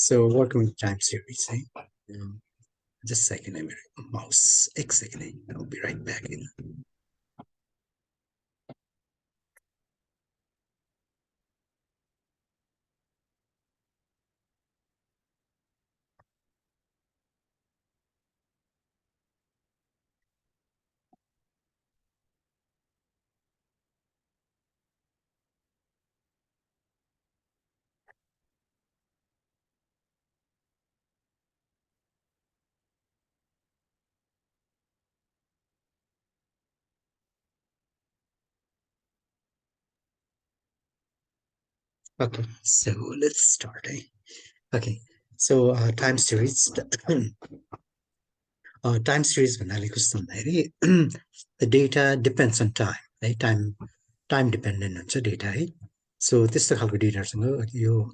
So working with time series, just a second, I'm mouse X second. I'll be right back in. Okay, so let's start. Okay, so time series. Time series vanilla the data depends on time, right? Time dependent on the data, right? So this is the data. So you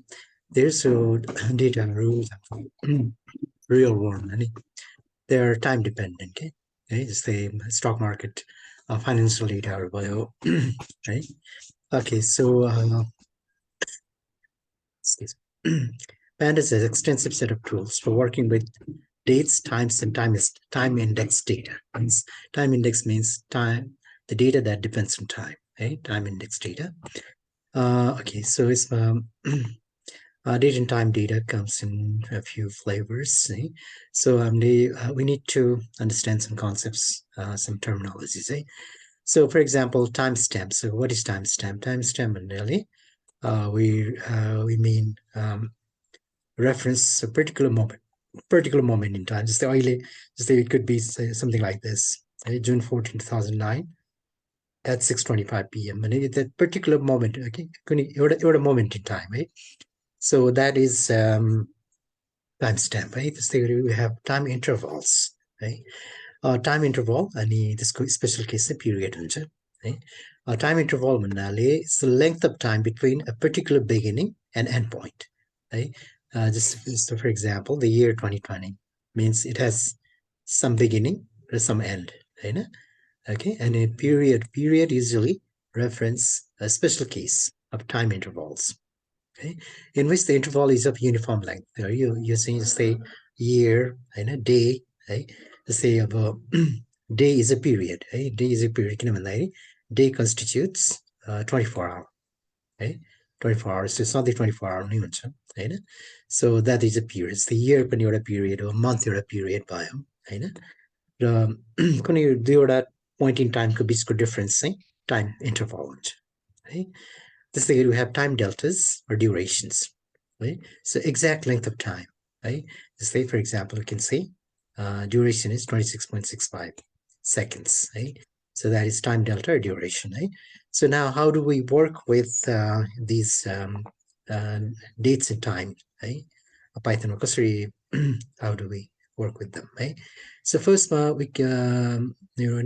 there's data rules real world money. They are time dependent. Okay, it's the stock market, financial data, or bio, right? Okay, so excuse me. Pandas has extensive set of tools for working with dates, times, and time index data. Time index means time, the data that depends on time, right? Time index data. Okay, so it's date and time data comes in a few flavors. So we need to understand some concepts, some terminologies. So, for example, timestamp. So, what is timestamp? Timestamp, really, we mean reference a particular moment in time. Just it could be say, something like this: June 14, 2009 at 6:25 p.m. And that particular moment, okay, you're a moment in time, right? So that is timestamp, right? So we have time intervals, right? Time interval अनि त्यसको special case period हुन्छ है time interval भन्नाले it's the length of time between a particular beginning and end point है just for example the year 2020 means it has some beginning or some end होइन okay and a period usually reference a special case of time intervals okay in which the interval is of uniform length you're saying say year and a day right say अब day is a period day is a period किन भन्दाखेरि day constitutes 24 hour है 24 hours so सधैँ 24 hour नै हुन्छ होइन so that is a period the year पनि एउटा period हो month एउटा period भयो होइन र कुनै दुईवटा point in time को बिचको difference चाहिँ time interval हुन्छ है त्यस्तै गरी we have time deltas or durations right so exact length of time right say for example you can say duration is 26.65 seconds right so that is time delta or duration right so now how do we work with these dates and time right Python how do we work with them right so first we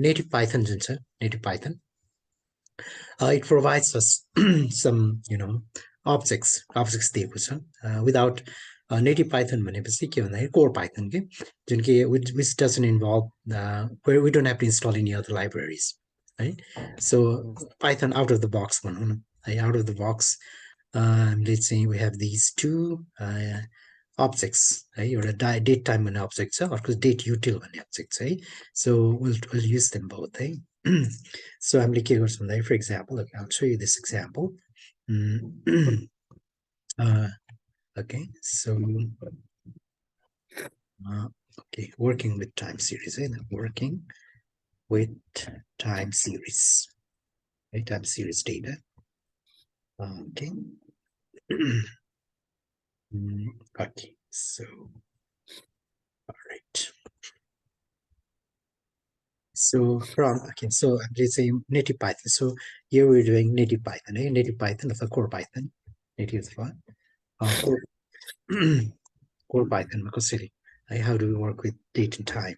native Python native Python it provides us some objects दिएको छ without native Python भनेपछि के भन्दाखेरि core Python के जुन कि which doesn't involve where we don't have to install any other libraries right so Python out of the box भनौँ न out of the box let's say we have these two objects एउटा date time भन्ने object छ अर्को date util भन्ने object छ है so we'll use them both है so हामीले के गर्छौँ भन्दाखेरि for example okay, I'll show you this example okay so okay working with time series working with time series right time series data okay okay so all right so from okay so let's say native Python so here we're doing native Python native Python of the core Python native core, core Python कसरी how do we work with date and time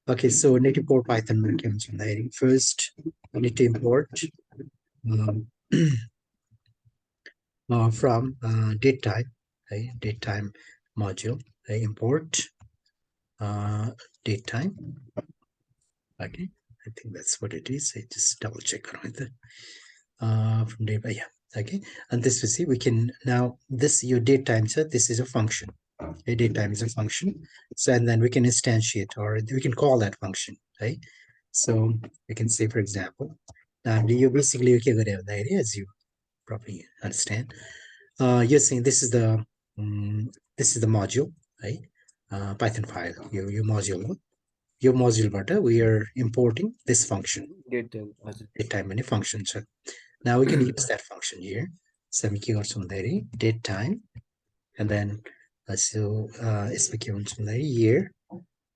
okay so native core Python के हुन्छ भन्दाखेरि first we need to import from date time module import date time okay I think that's what it is I just double check on it from date yeah Okay, and this we see we can now this your date time set. This is a function. Okay, date time is a function. So and then we can instantiate or we can call that function, right? So we can say, for example, now you basically okay with the idea as you probably understand. You're saying this is the module, right? Python file, your module butter. We are importing this function. Date time many function. So now we can use that function here. Date time, and then so year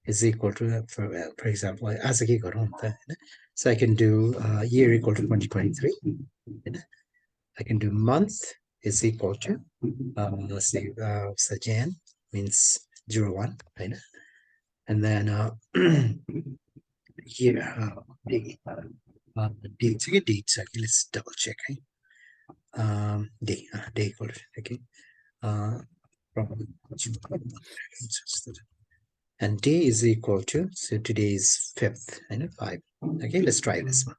is equal to for example as a so I can do year equal to 2023. I can do month is equal to let's see so Jan means 01, right? And then year day dates again dates. Okay, let's double check, right? Day equal to, okay. From and day is equal to, so today is 5th and 5. Okay, let's try this one.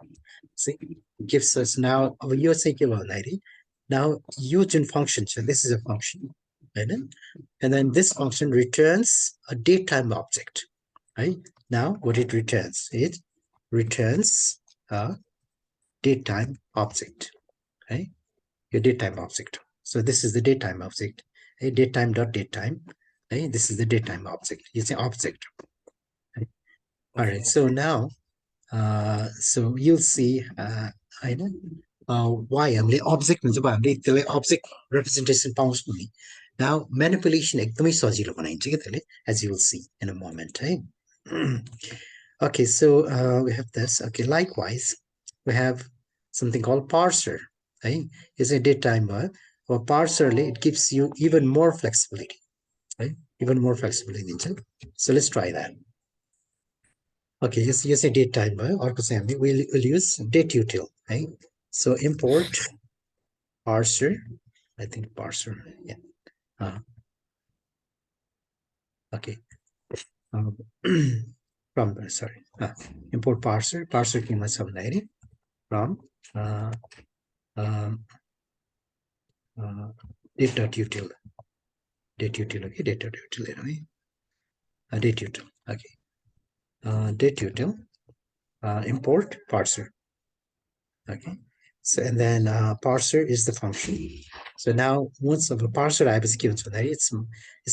See, it gives us now our USAQ190. Now using function, so this is a function, right? And then this function returns a datetime object, right? Now what it returns a datetime object, right? Your datetime object. So this is the datetime object. Hey, datetime dot datetime. Hey, this is the datetime object. It's an object. Right? All right. So now, so you'll see, I know why I'm the object the object representation pounds to me. Now manipulation as you will see in a moment. Right? Okay, so we have this. Okay, likewise, we have something called parser. Right? It's a date timer. Or parser, it gives you even more flexibility. Right? Even more flexibility. So let's try that. Okay, use a date timer or we'll use date util. Right? So import parser. I think parser. Yeah. Okay. Um, from sorry. Import parser. Parser came as from uh, um, date.util. Date.util. Okay, date.util anyway. Date.util. Okay. Date.util. Import parser. Okay. So and then parser is the function. So now once of a parser I was given to that, it's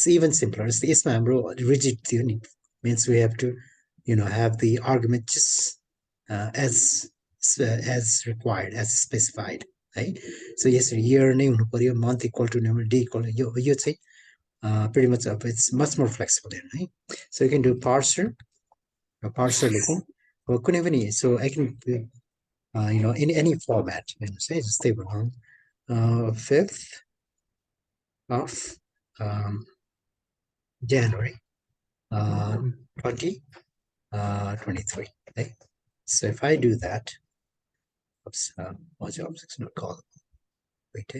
even simpler. It's the isma rigid unit means we have to, have the argument just as required, as specified, right? So yes, year name month equal to number d equal to you'd say pretty much up. It's much more flexible then, right? So you can do parser, a parser listen, or couldn't even so I can in any format, say it's stable on 5th of January 2023. Right? So if I do that, oops, module objects not callable. Wait,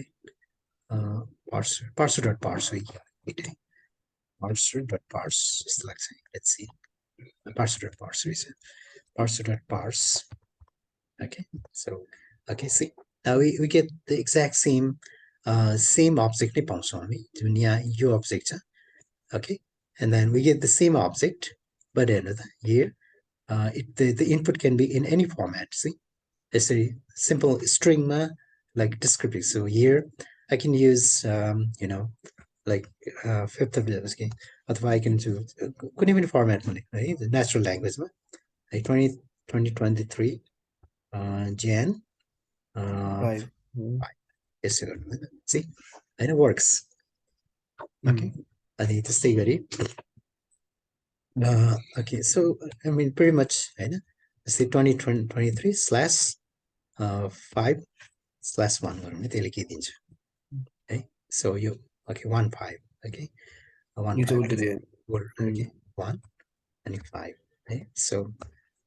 parser.parser, yeah, wait, parser.parse is like saying, let's see, parser.parser is it? Parser.parse. Okay, so okay, see now we get the exact same object you object, okay, and then we get the same object but another here the input can be in any format. See, it's a simple string like descriptive. So here I can use like 5th of this game, or I can do couldn't even format money, right? The natural language, right? 2023 Jan 5. Yes, sir. See, and it works. Okay, I need to stay ready. Okay, so I mean pretty much, right? Let's say 2023 slash 5/1 okay, so you okay 1 5, okay, 1 5 okay 1 and 5, okay, so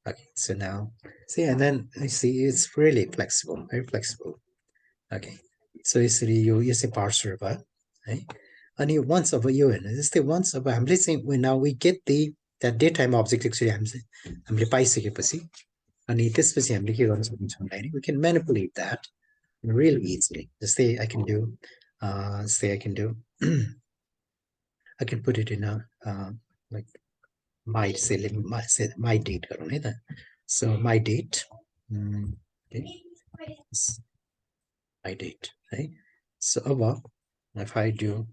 okay, so now see, and then you see it's really flexible, very flexible. Okay, so you see you say parser, right? And you once of you in this the once of I'm listening when now we get that datetime object actually I'm replacing it, and this we can manipulate that. real easily. Just say I can do, say I can do, I can put it in a like my say my date करूँ है ना. So my date, okay, it's my date, right? So अब if I do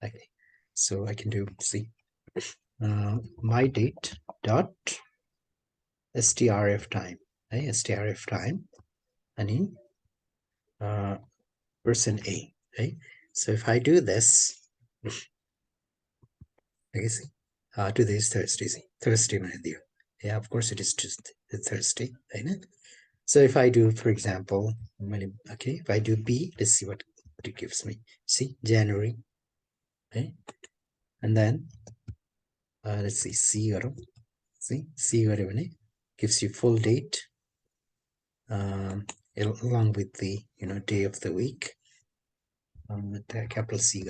okay, so I can do see my date dot strf time, right? Strf time and person A, right? So if I do this, okay, see, today is Thursday, see, Thursday में yeah, of course it is just Thursday, right? So if I do, for example, okay, if I do B, let's see what it gives me. See, January, okay, and then let's see, C see, C gives you full date, along with the day of the week. Capital C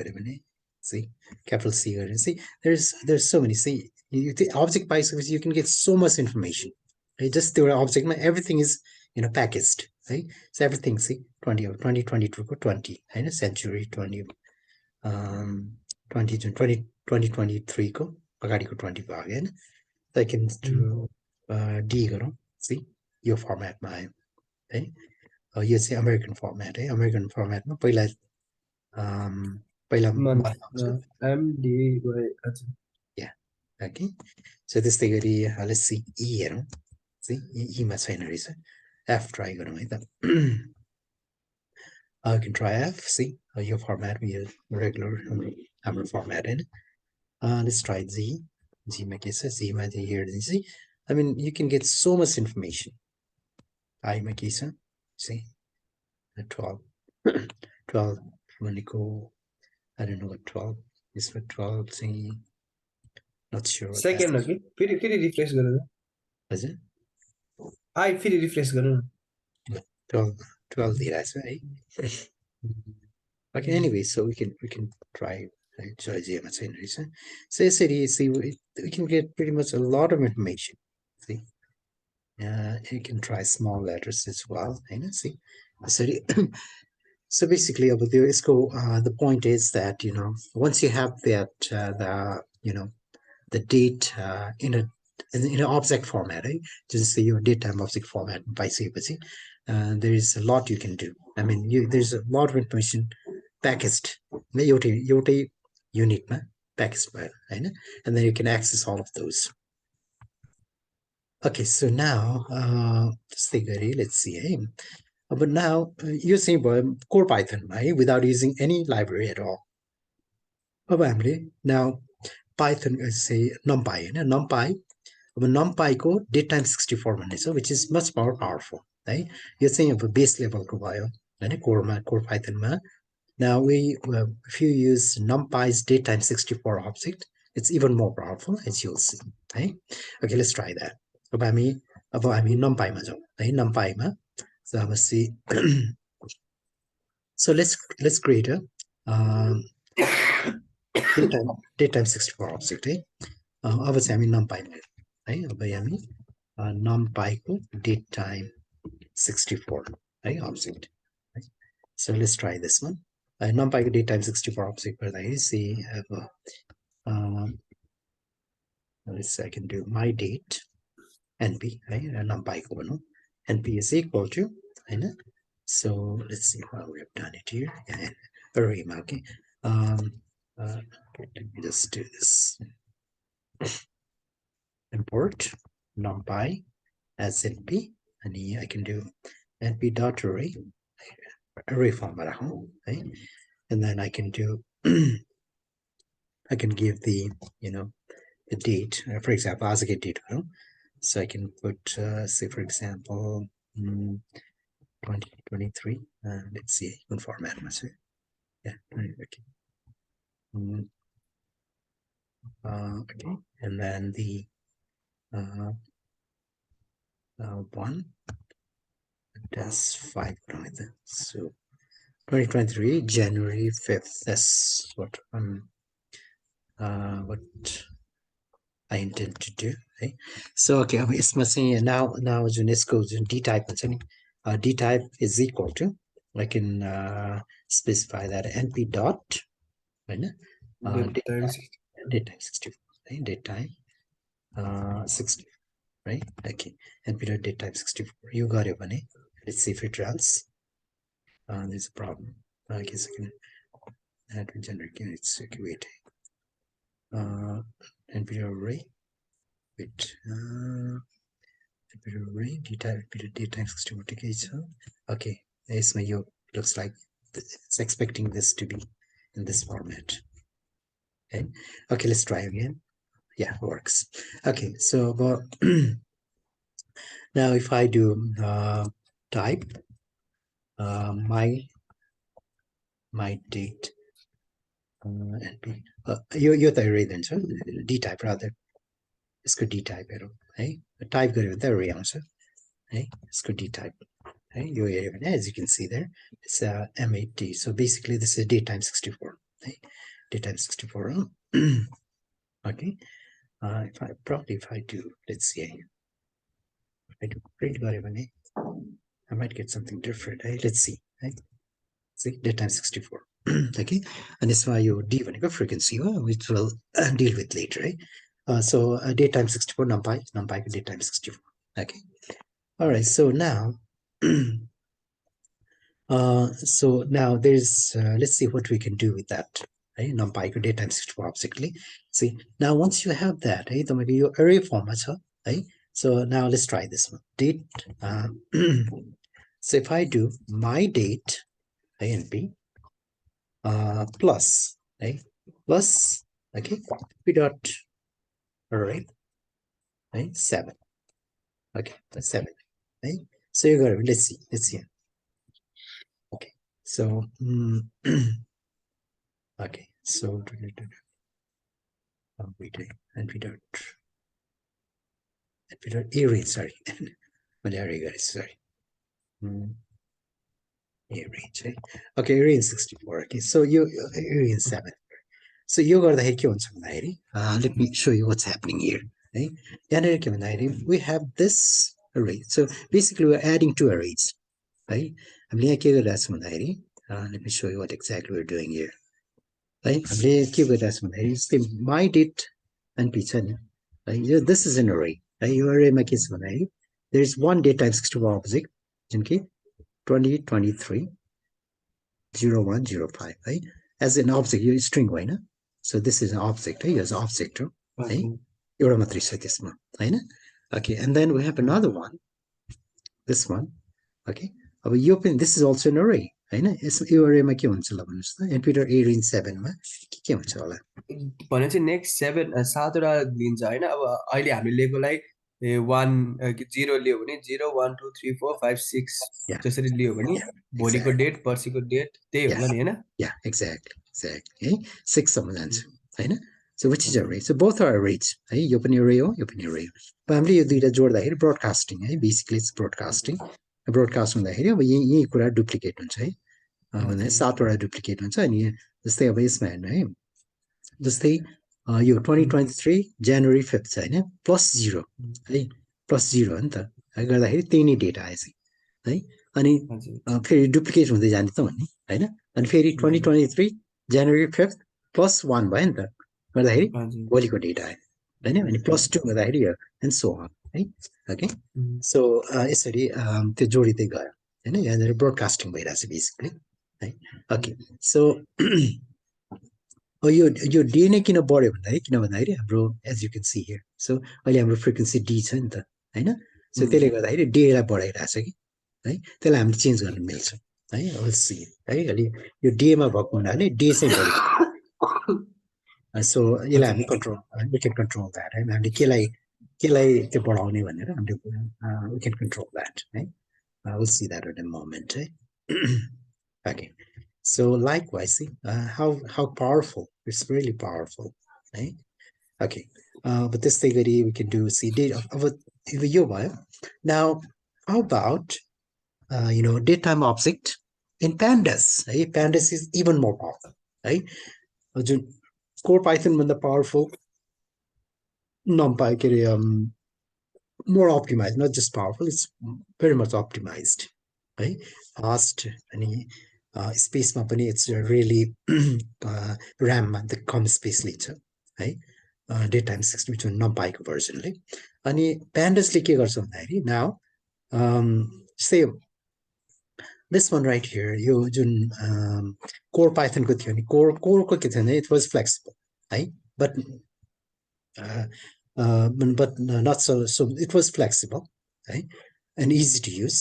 see, capital C see, there's so many. See, the object by service, you can get so much information. Right? Just the object, everything is packaged, right? So everything, see, 2022 को 20 होइन, century 20 20 2023 को अगाडिको 20 भयो होइन. I can do D गरौँ, see, यो फर्मेटमा आयो है. यो चाहिँ अमेरिकन फर्मेट है. अमेरिकन फर्मेटमा पहिला पहिला MD yeah, okay. So त्यस्तै गरी let's see, E हेरौँ. See, E मा छैन रहेछ. F try गरौँ है त. I can try F, see, yo format yo regular हाम्रो फर्मेट होइन. Let's try Z. Z मा के छ? Z मा चाहिँ here see, I mean you can get so much information. I मा के छ? See, 12 12 भनेको I don't know what 12 is. For 12 चाहिँ not sure what सेकेन्ड हो कि फेरि रिफ्रेश गर्नु हजुर फेरि रिफ्रेश गर्नु 12 दिइरहेछ है. Okay, anyway, so we can try, right? So यसरी see, we can get pretty much a lot of information. See, you can try small letters as well, होइन. See, यसरी so basically the point is that once you have that the date in an object format, right? Just say your datetime object format पाइसकेपछि there is a lot you can do. I mean, there's a lot of information packaged एउटै unitमा packaged भएर होइन. And then you can access all of those. Okay, so now त्यस्तै गरी let's see है. But now you're saying core Python, right? Without using any library at all. अब हामीले now Python say numpy, numpy. अब numpy को datetime 64 भन्ने छ, which is much more powerful, है. यो चाहिँ अब base level को भयो हैन, core Python मा. Now if you use numpy's datetime 64 object, it's even more powerful, as you'll see, है. Okay, let's try that. अब हामी numpy मा जाउँ है. numpy मा so अब see so let's create a datetime 64 object है. अब चाहिँ हामी numpy मा है. अब हामी numpy को datetime 64 है object. So let's try this one. numpy को datetime 64 object गर्दाखेरि see let's say I can do my date np है. numpy को भनौँ np is equal to होइन. So let's see how we have done it here. Yeah, array मा okay. Let me just do this. Import numpy as np and I can do np dot array form राखौँ है. And then I can do I can give the the date, for example आजकै date भनौँ. So I can put say for example 2023 let's see कुन format मा छ. Yeah, okay. Okay, and then the 1 dash 5 so 2023 January 5th. That's what I intend to do. Okay, so okay, अब यसमा चाहिँ now जुन यसको जुन d type हुन्छ नि, D type is equal to, I can specify that np dot होइन Date time date time 64 है date time 60 right okay np dot date time 64 यो गर्यो भने let's see if it runs there's a problem I guess I can add and generate it's okay wait np dot array wait np dot array date time 64 ठिकै छ okay यसमा यो looks like it's expecting this to be in this format okay okay let's try again yeah works okay so now if I do type my date np यो त array दिन्छ d type rather यसको d type हेरौँ है type गर्यो भने त array आउँछ है यसको d type है यो हेऱ्यो भने as you can see there it's m8d so basically this is date time 64 है date time 64 okay if I do let's see if I do print गर्यो भने I might get something different hey let's see hey see date time 64 okay and यसमा यो d भनेको frequency हो which will deal with later right so date time 64 numpy को date time 64 okay all right so now so now there's let's see what we can do with that right numpy को date time 64 object see now once you have that hey तपाईको यो array form मा छ है so now let's try this one date so if I do my date np plus right plus okay p dot array right 7 okay that's 7 right so you got it let's see okay so okay so np dot array sorry malaria guys sorry range okay range 64 okay so you range 7 so यो गर्दाखेरि के हुन्छ भन्दाखेरि let me show you what's happening here है यहाँनिर के भन्दाखेरि we have this array so basically we're adding two arrays है हामीले यहाँ के गरिरहेको छौँ भन्दाखेरि let me show you what exactly we're doing here है हामीले के गरिरहेको छौँ भन्दाखेरि जस्तै my date np छ नि है यो this is an array है यो arrayमा के छ भन्दाखेरि there is one date time 64 object जुन कि 2023 0105 है as an object yo string होइन so this is an object है यो is object हो है एउटा मात्रै छ त्यसमा हैन okay and then we have another one this one okay अब यो पनि this is also an array हैन यो arrayमा के हुन्छ ल भन्नुस् त np dot array 7 मा के हुन्छ होला भने चाहिँ नेक्स्ट 7वटा दिन्छ हैन अब अहिले हामीले लिएकोलाई 0 लियो भने 0 1 2 3 4 5 6 जसरी लियो भने भोलिको डेट पर्सिको डेट त्यही होला नि हैन yeah exactly 6 सम्म जान्छ हैन so which is array so both are arrays है यो पनि array हो यो पनि array हो अब हामीले यो दुईटा जोड्दाखेरि broadcasting है basically it's broadcasting broadcast हुँदाखेरि अब यही कुरा डुप्लिकेट हुन्छ है भन्दा 7वटा डुप्लिकेट हुन्छ अनि जस्तै अब यसमा हेर्नु है जस्तै यो 2023 जनवरी 5 छ हैन +0 है +0 हो नि त है गर्दाखेरि त्यही नै डेटा आएछ है अनि फेरि डुप्लिकेट हुँदै जाने त भन्ने हैन अनि फेरि 2023 जनवरी 5 +1 भयो नि त गर्दाखेरि भोलिको डेटा आयो हैन अनि +2 गर्दाखेरि यो एन्ड सो अन है ओके सो यसरी त्यो जोडिदै गयो हैन यहाँनिर ब्रोडकास्टिङ भइरहेछ बेसिकली है ओके सो यो डी नै किन बढ्यो भन्दाखेरि हाम्रो as you can see here so अहिले हाम्रो फ्रिक्वेन्सी डी छ नि त हैन सो त्यसले गर्दाखेरि डेलाई बढाइरहेछ कि है त्यसलाई हामीले चेन्ज गर्न मिल्छ है सी है अलि यो डेमा भएको हुनाले डे चाहिँ बढी सो यसलाई हामी control we can control that है हामीले केलाई त्यो बढाउने भनेर हामीले वी क्यान कन्ट्रोल द्याट है will see that in a moment है okay so likewise see how powerful it's really powerful right okay but this thing that we can do see date of yo now how about you know datetime object in pandas right pandas is even more powerful right core python when the powerful numpy more optimized not just powerful it's very much optimized है fast अनि स्पेसमा पनि it's really ऱ्याममा त कम space लिन्छ है day time 60 जुन नपाएको भर्जनले अनि प्यान्डसले के गर्छ भन्दाखेरि नाउ जस्तै दिस वान राइट हियर यो जुन कोर पाइथनको थियो नि कोरको के थियो भने इट वाज फ्लेक्सिबल है but but not so it was flexible है and easy to use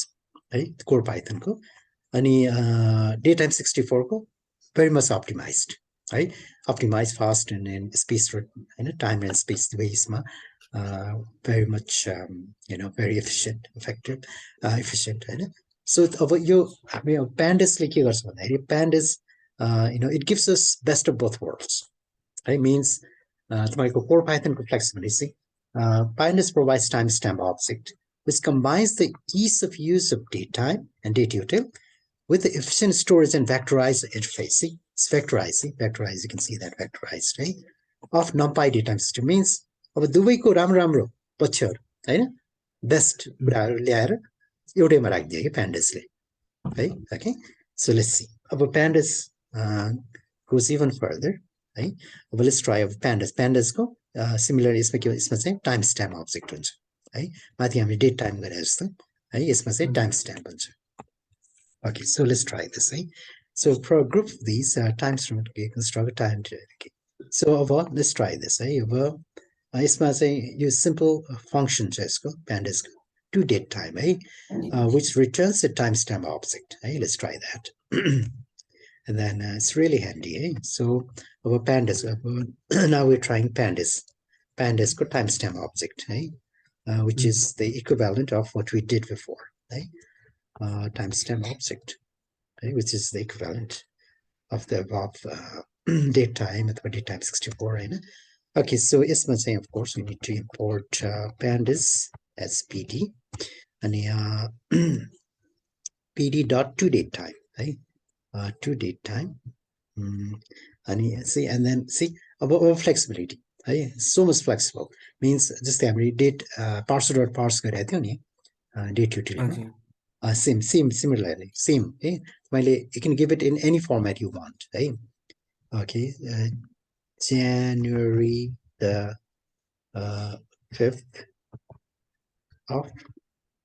है कोर पाइथनको अनि डे टाइम 64 को very much optimized है optimized fast and space होइन time and space waysमा very much very efficient effective efficient होइन so अब यो हामी प्यान्डेसले के गर्छ भन्दाखेरि प्यान्डेस it gives us best of both worlds है means तपाईँको core Pythonको flex भनेपछि Pandas provides timestamp object which combines the ease of use of datetime and dateutil with the efficient storage and vectorized interface. See, it's vectorized. See, vectorized. You can see that vectorized, right? Of NumPy datetime system means अब दुवैको राम्रो पक्षहरू होइन best कुराहरू ल्याएर एउटैमा राखिदियो कि प्यान्डसले है okay so let's see अब प्यान्डस goes even further है अब लेट्स ट्राई अब प्यान्डसको सिमिलर यसमा के यसमा चाहिँ टाइम स्ट्याम्प अब्जेक्ट हुन्छ है माथि हामीले डेट टाइम गरे जस्तो है यसमा चाहिँ टाइम स्ट्याम्प हुन्छ okay so let's try this है so for a group of these time stamp construct time so अब let's try this है अब यसमा चाहिँ यो simple function छ यसको प्यान्डसको to date time है which returns a timestamp object है let's try that and then it's really handy eh? So our pandas now we're trying pandas ko timestamp object eh? Which is the equivalent of what we did before eh? Timestamp object eh? Which is the equivalent of the above date time at 20 times 64 right? Okay so यसमा चाहिँ of course we need to import pandas as pd and pd dot to date time right? To date time and see and then see about flexibility है so much flexible means जस्तै हामीले date parser dot parse गरेको थियो नि date युटिलिटीमा same similarly same है मैले you can give it in any format you want है okay January the 5th of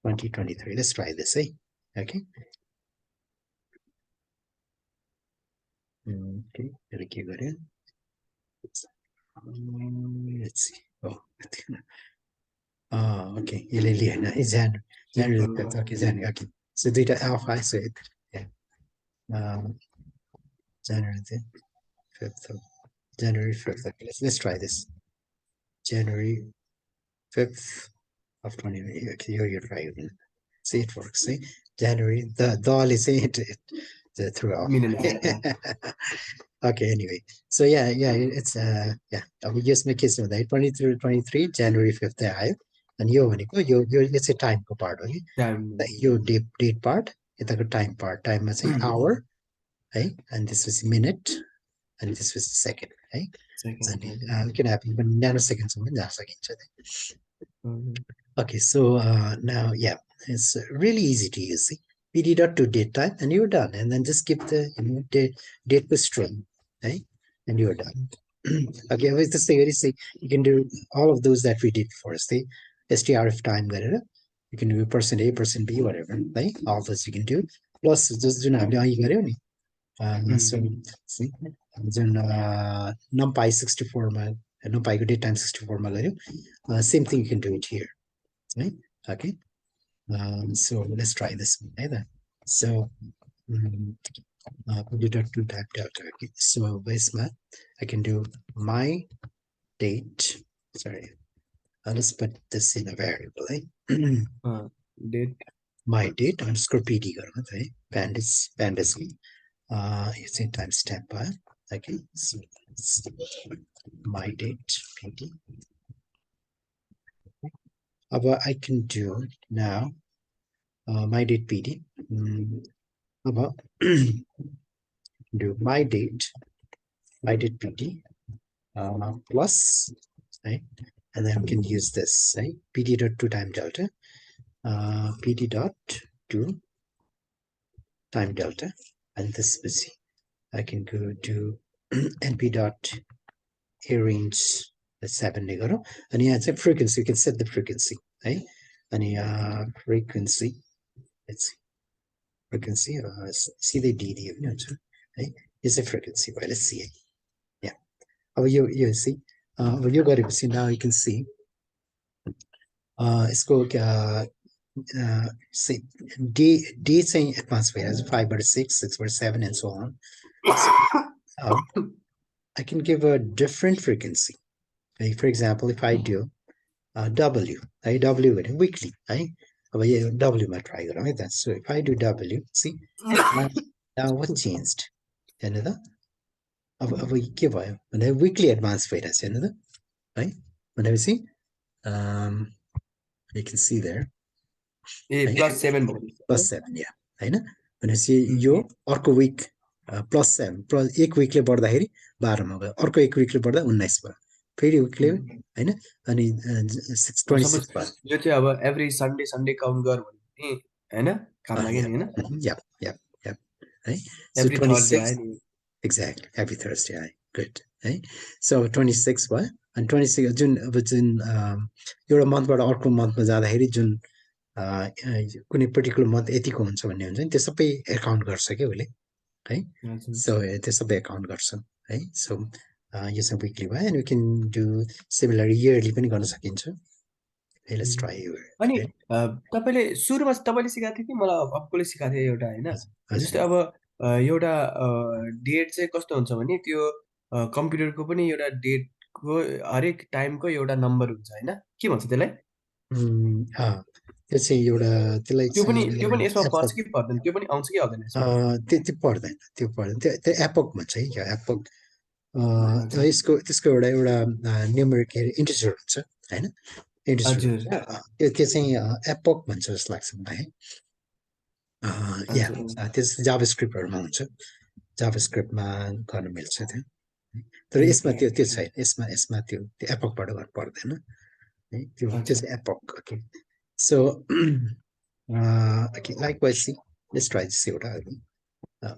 2023 let's try this hey okay okay let's see oh okay January 5th okay January okay so data alpha so it yeah January 5th of January 5th okay let's try this January 5th of 2020 okay you're right see it works see January the doll is it throughout okay anyway so yeah it's yeah अब यसमा के छ भन्दाखेरि 23 January 5th आयो अनि यो भनेको यो चाहिँ टाइमको पार्ट हो कि यो डेट पार्ट यताको टाइम पार्ट टाइममा चाहिँ आवर है अनि त्यसपछि मिनट अनि त्यसपछि सेकेन्ड है अनि किन ह्यापन न्यानो सेकेन्डसम्म पनि जान सकिन्छ okay so now yeah it's really easy to use see pd dot to date time and you're done and then just give the date with string right and you're done okay with this thing see you can do all of those that we did before see strf time गरेर you can do person a person b whatever right all those you can do plus just जुन हामीले अघि गर्यौ नि so see जुन numpy 64 मा numpy को date time 64 मा गर्यौ same thing you can do it here right okay so let's try this one either so two type delta okay so basement I can do my date sorry let's put this in a variable right date my date underscore pd right pandas using timestamp okay so my date pd I can do now my date pd do my date pd plus right and then we can use this right pd dot to time delta pd dot to time delta, and this was I can go to np dot range 7 negaro, and yeah, it's a frequency. You can set the frequency, right? And frequency, let's see, frequency, see the DD, right? Is a frequency, right? Let's see it. Yeah. Oh, you see, when you got it, see now you can see, it's called say D saying atmosphere as 5/6, 6/7, and so on. So, I can give a different frequency. Like for example, if I do W, I W it weekly, right? W ma try right? That's so. If I do W, see now what changed? Another of a give a weekly advance rate as another, right? When I see, you can see there. A +7 Plus 7, yeah. होइन भनेपछि यो अर्को Wick +7 plus एक विकले बढ्दाखेरि 12मा भयो, अर्को एक विकले बढ्दा 19 भयो, फेरि विकले होइन, अनि 26 भयो। यो चाहिँ अब एभ्री सन्डे काउन्ट गर भने हैन काम लाग्यो नि हैन। Yep, yep, yep. Right? So every Thursday 26, आयो नि। exactly, every Thursday, good. Right? So 26 भयो, अनि 26 जुन अब जुन एउटा मन्थबाट अर्को मन्थमा जाँदाखेरि जुन कुनै पर्टिकुलर मन्थ यतिको हुन्छ भन्ने हुन्छ नि, त्यो सबै एकाउन्ट गर्छ क्या उसले, है? सो त्यो सबै एकाउन्ट गर्छ, है? सो यो चाहिँ विकली भयो, and we can do similar yearly पनि गर्न सकिन्छ। लेट्स ट्राई अनि तपाईले सुरुमा तपाईले सिकाएको थियो कि मलाई अक्कोले सिकाएको थियो एउटा हैन, जस्तै अब एउटा डेट चाहिँ कस्तो हुन्छ भने त्यो कम्प्युटरको पनि एउटा डेटको हरेक टाइमको एउटा नम्बर हुन्छ हैन, के भन्छ त्यसलाई? त्यो चाहिँ एउटा त्यसलाई त्यो पनि यसमा पर्छ कि पर्दैन, त्यो पनि आउँछ कि आउँदैन यसमा? त्यो पर्दैन, त्यो एपक भन्छ है, यो एपक। त्यसको एउटा न्युमेरिक इन्टिजर हुन्छ हैन, इन्टिजर त्यो चाहिँ एपक भन्छ जस्तो लाग्छ मलाई, है? या त्यो जाभास्क्रिप्टहरुमा हुन्छ, जाभास्क्रिप्टमा गर्न मिल्छ त्यो, तर यसमा त्यो छैन, यसमा त्यो एपकबाट गर्नु पर्दैन, है? त्यो चाहिँ एपक। Okay, so okay, likewise, see, let's try this एउटा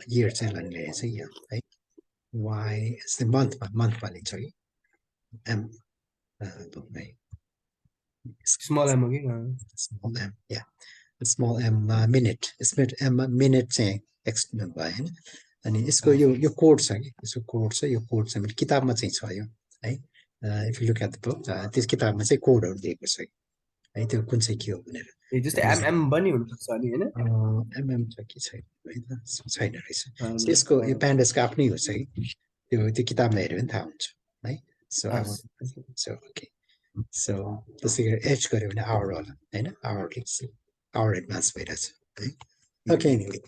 year चाहिँ लिने चाहिँ यहाँ, है? Y is the monthमा लिन्छ कि M स्मल एम हो कि? small m, yeah, small m minute, m minute चाहिँ एक्सटेन्ड भयो हैन, अनि यसको यो कोड छ कि, यसको कोड छ, यो कोड चाहिँ किताबमा चाहिँ छ यो, है? If you look at the book, त्यस किताबमा चाहिँ कोडहरु दिएको छ, है? त्यो कुन चाहिँ के हो भनेर। जस्तै एमएम पनि हुन सक्छ अनि हैन? एमएम छ कि छैन छैन रहेछ, यसको यो प्यान्डसको आफ्नै हो चाहिँ, त्यो किताबमा हेऱ्यो भने थाहा हुन्छ, है? सो ओके, सो त्यसै गरी एच गर्यो भने आवर होला हैन, आवर एडभान्स भइरहेछ, है? Okay, anyway,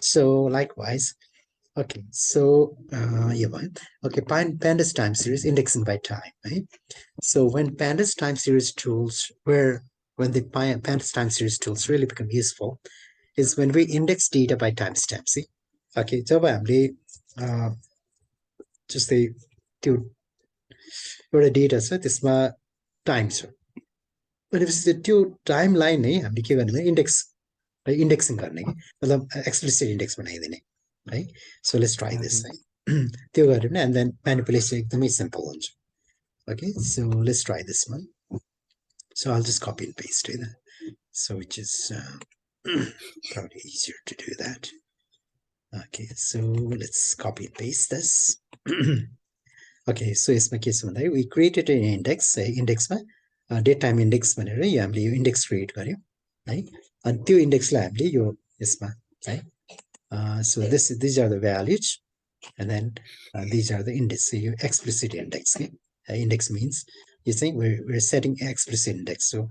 so likewise, okay, so okay, pandas time series indexing by time, right? So when pandas time series tools when the pandas time series tools really become useful is when we index data by timestamp. See, okay, जब हामीले जस्तै त्यो एउटा data छ त्यसमा time छ भनेपछि त्यो टाइम लाइन नै हामीले के गर्ने भने इन्डेक्सिङ गर्ने कि, मतलब एक्सप्लिसिट इन्डेक्स बनाइदिने, है? सो लेट्स ट्राई दिस, है? त्यो गऱ्यो भने एन्ड देन म्यानिपुलेसन एकदमै सिम्पल हुन्छ। Okay, so let's try this one, so I'll just copy and paste it, so which is probably easier to do that. Okay, so let's copy and paste this. Okay, so यसमा के छ भन्दा we created an index, इन्डेक्समा date time index भनेर हामीले यो index create गर्यो, है? अनि त्यो इन्डेक्सलाई हामीले यो यसमा, है? So these are the values, and then these are the index. So you explicit index. Index means you think we're setting explicit index. So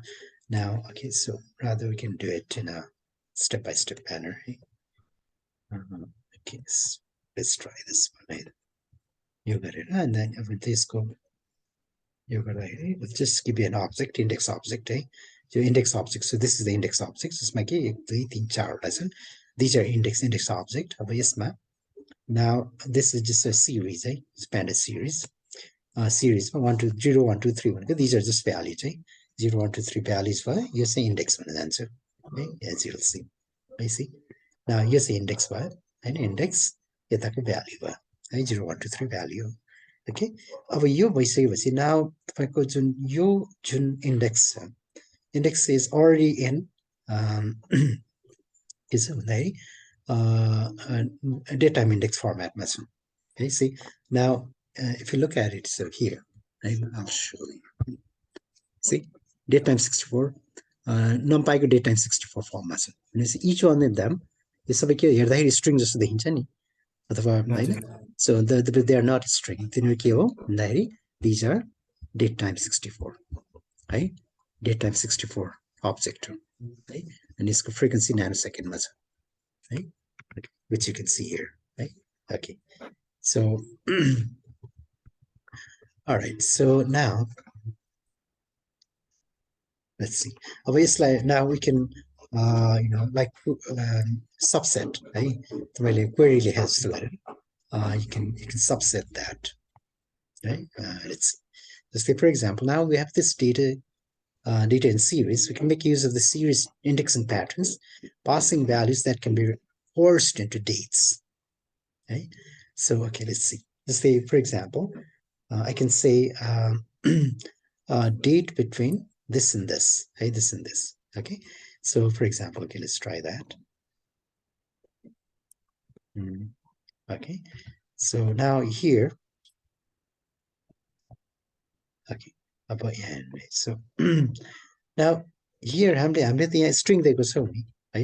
now, okay, so rather we can do it in a step-by-step manner. Okay, so let's try this one. You got it, and then with this go, you got it. We'll just give you an object, index object. Your index object. So this is the index object. So my key 3 4 lesson. These are index object. Now this is just a series, it's pandas series. Series 1 2 0 1 2 3 1. These are just values, 0 1 2 3 values for you say index one answer, as you'll see. I see. Now yes index भयो हैन index यताको value भयो है 0 1 2 3 value okay अब यो भइसकेपछि now तपाईको जुन index छ index is already in के छ भन्दाखेरि data index format मा छ okay see now if you look at it so here I'll show you see date time 64 numpy को date time 64 form मा छ भनेपछि each one of them यो सबै के हेर्दाखेरि string जस्तो देखिन्छ नि अथवा हैन so they are not string तिनीहरु के हो भन्दाखेरि these are date time 64 है date time 64 object है and यसको frequency nanosecond मा छ है which you can see here right okay so all right so now let's see अब यसलाई now we can you know like subset right तपाईँले query लेखे जस्तो गरेर you can subset that right let's see let's say for example now we have this data in series we can make use of the series indexing patterns passing values that can be forced into dates okay so okay let's see let's say for example I can say date between this and this hey this and this okay so for example okay let's try that okay so now here okay so now here हामीले त यहाँ string दिएको छौ नि है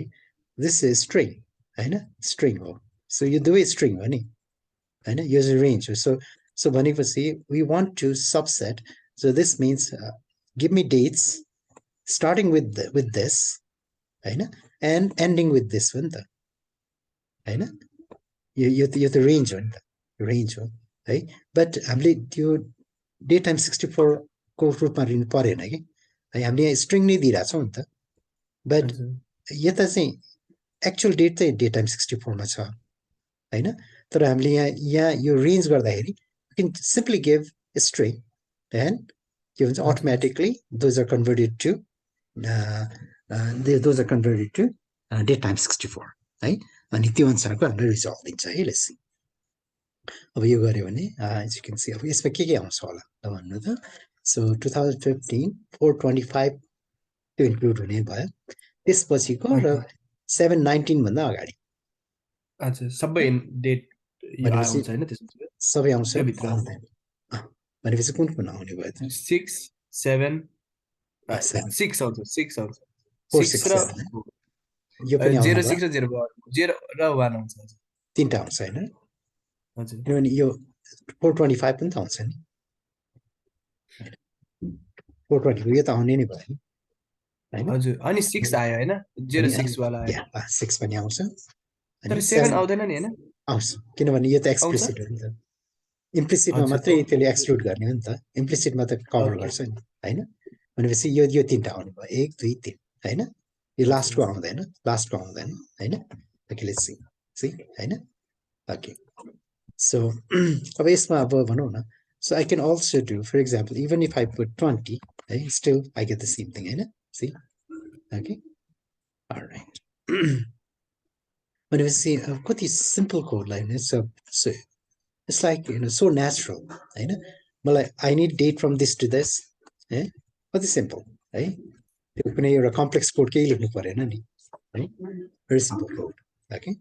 this is string Hahn string हो so यो दुवै string हो नि हैन यो चाहिँ range हो so भनेपछि we want to subset so this means give me dates starting with this Hahn and ending with this one त हैन यो त range हो नि त range हो है but हामीले त्यो date time 64 को रूपमा लिनु परेन कि है हामीले यहाँ string नै दिइराछौँ नि त but यता चाहिँ actual date चाहिँ date time 64 मा छ हैन तर हामीले यहाँ यो range गर्दाखेरि you can simply give a string and gives automatically those are converted to date time 64 है अनि त्यो अनुसारको हामीले रिजल्ट दिन्छ है let's see अब यो गर्यो भने as you can see अब यसमा के आउँछ होला ल भन्नु त so 2015 425 त्यो इन्क्लुड हुने भयो त्यसपछिको र 719 भन्दा अगाडि अच्छा सबै डेट यो आउँछ हैन त्यसमा सबै आउँछ भनेपछि कुन कुन आउने भयो त 6 7 6 आउँछ 6 आउँछ 6 र यो पनि आउँछ 0 6 र 0 र 1 आउँछ तीनटा आउँछ हैन हजुर किनभने यो 425 पनि त आउँछ नि 420 यो त आउने नै भयो हैन हजुर अनि 6 आयो हैन 0 6 वाला आयो 6 पनि आउँछ तर 7 आउँदैन नि हैन आउँछ किनभने यो त एक्सप्लिसिट हो नि त इम्प्लिसिटमा मात्रै त्यसले एक्सक्लुड गर्ने हो नि त इम्प्लिसिटमा त कभर गर्छ नि हैन भनेपछि यो तीनटा आउने भयो 1 2 3 हैन यो लास्टको आउँदैन हैन ओके लेट्स सी हैन ओके so अब यसमा अब भनौं न so I can also do for example even if I put 20 still I get the same thing Hahn see okay all right भनेपछि कति simple code line so it's like so natural हैन मलाई I need date from this to this कति simple है त्यो कुनै एउटा complex code केही लेख्नु परेन नि है very simple code okay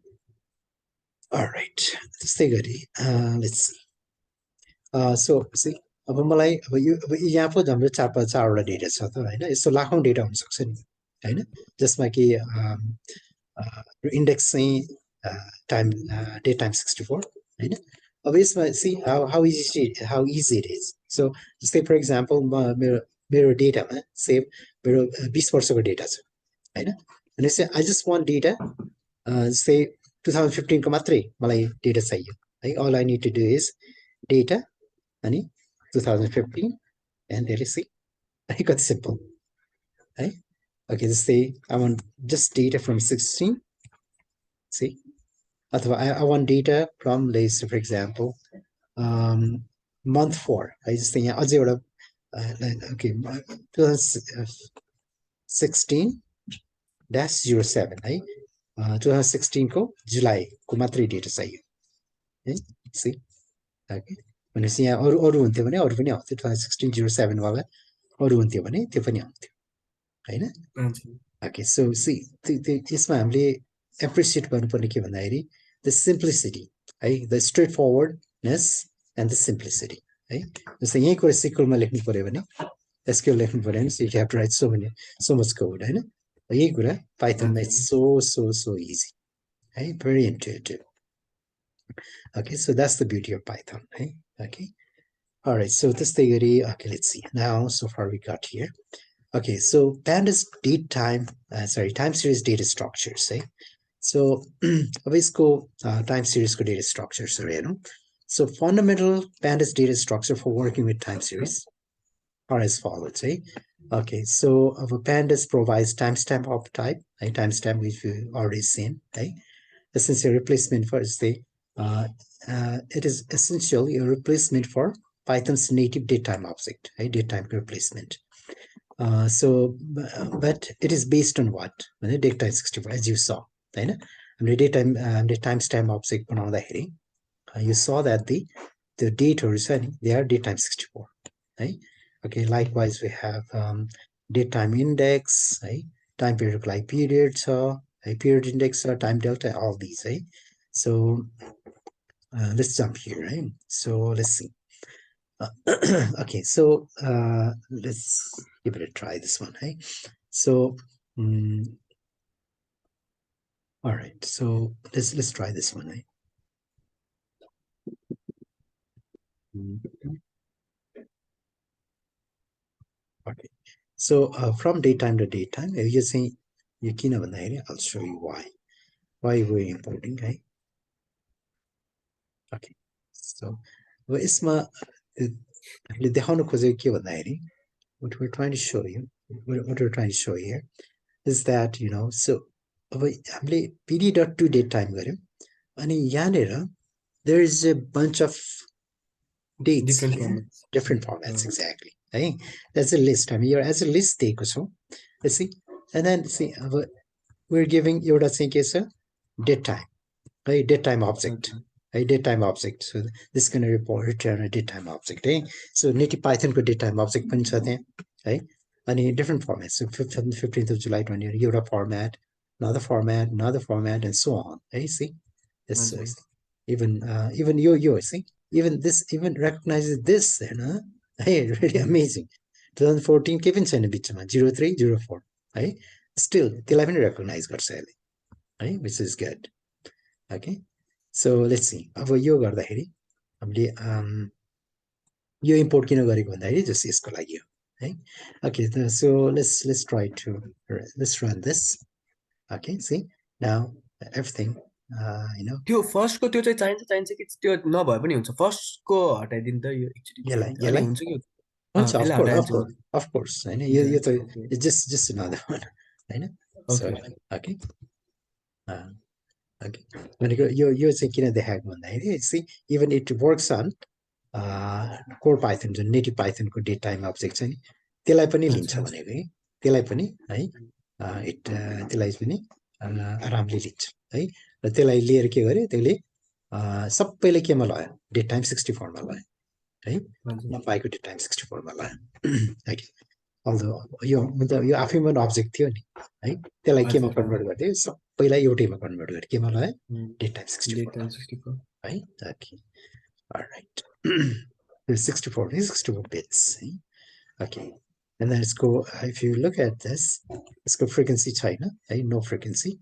all right त्यस्तै गरी let's see so see अब मलाई अब यहाँ पो हाम्रो चारवटा डेटा छ त हैन यस्तो लाखौं डेटा हुन सक्छ नि हैन जसमा कि इन्डेक्स चाहिँ date time 64 हैन अब यसमा see how easy it is so जस्तै for example मेरो डेटामा सेभ मेरो 20 वर्षको डेटा छ हैन अनि चाहिँ I just want data say 2015 को मात्रै मलाई डेटा चाहियो है all I need to do is data अनि 2015 and there is see है कति simple है okay just say I want just data from 16 see अथवा I want data from let's say for example month 4 I just think यहाँ अझै एउटा okay 2016-07 है 2016 को जुलाईको मात्रै डेटा चाहियो है सी ओके भनेपछि यहाँ अरू अरू हुन्थ्यो भने अरू पनि आउँथ्यो 2016-07 वाला अरू हुन्थ्यो भने त्यो पनि आउँथ्यो होइन हजुर ओके सो सी त्यसमा हामीले एप्रिसिएट गर्नुपर्ने के भन्दाखेरि द सिम्प्लिसिटी है the straightforwardness and the simplicity है जस्तै यही कुरा सिक्वलमा लेख्नु पऱ्यो भने एसक्युएल लेख्नु पऱ्यो भने you have to write so much code होइन यही कुरा पाइथनमा इट्स हजुर सो सो सो इजी है भेरी intuitive okay so that's the beauty of python hey okay all right so त्यस्तै गरी okay let's see now so far we got here okay so pandas date time sorry time series data structures है so अब यसको time series को data structures हरु हेरौं so fundamental pandas data structure for working with time series are as follows है okay so अब pandas provides timestamp of type है timestamp which we already seen है essentially replacement for the it is essentially a replacement for Python's native datetime object, right? Datetime replacement. But it is based on what? Datetime 64, as you saw, right? And the timestamp object you saw that the date they are datetime 64, right? Okay, likewise we have datetime index, right? Time period like period, so period index or time delta, all these, right? So let's jump here, right? So let's see. Okay, so let's give it a try. This one, right? So, all right. So let's try this one, right? Okay. So from daytime to daytime, if you say you can have an area, I'll show you why. Why we're importing, right? Okay. So यसमा हामीले देखाउन खोजेको के भन्दाखेरि what we're trying to show you, what we're trying to show here is that so अब हामीले pd.to datetime गर्यौं अनि यहाँनिर there is a bunch of dates different here, formats different formats exactly है as a list हामी यो as a list दिएको छौं let's see and then see अब we're giving एउटा चाहिँ के छ datetime है datetime object हजुर है datetime object so this is going to return a datetime object है so native python को datetime object पनि छ त्यहाँ है अनि different formats so 15th of July 20 एउटा format another format and so on है see this हजुर even yo see even this even recognizes this hey really amazing 2014 के पनि छैन बिचमा 03 04 है still त्यसलाई पनि recognize गर्छ यसले है which is good okay so let's see अब यो गर्दाखेरि हामीले यो इम्पोर्ट किन गरेको भन्दाखेरि जस्ट यसको लागि हो है okay so let's try to let's run this okay see now everything त्यो फर्स्टको त्यो चाहिँ चाहिन्छ कि त्यो नभए पनि हुन्छ फर्स्टको हटाइदिनु त यो एकचोटि यसलाई अनि यसलाई हुन्छ कि हुन्छ यसलाई हटाइहाल्छु म अफ कोर्स हैन यो हुन्छ यो त ओके just another one हैन so ओके okay okay भनेको यो चाहिँ किन देखाएको भन्दाखेरि see even it works on core Python जुन नेटिभ पाइथनको डेट टाइम अब्जेक्ट छ नि त्यसलाई पनि लिन्छ अच्छा भनेको है त्यसलाई पनि है त्यसलाई पनि आरामले लिन्छ है र त्यसलाई लिएर के गर्यो त्यसले सबैले केमा लगायो डेट टाइम 64 मा लगायो है हजुर नम्पाईको डेट टाइम 64 मा लगायो है अल्दो यो मतलब यो आफैमा अब्जेक्ट थियो नि है त्यसलाई केमा हजुर कन्भर्ट गरिदियो सबैलाई एउटैमा कन्भर्ट गर्यो केमा लगायो डेट टाइम डेट 64 मा टाइम 64 है okay alright there's 64 bits see? Okay and then let's go if you look at this let's go frequency China hey no frequency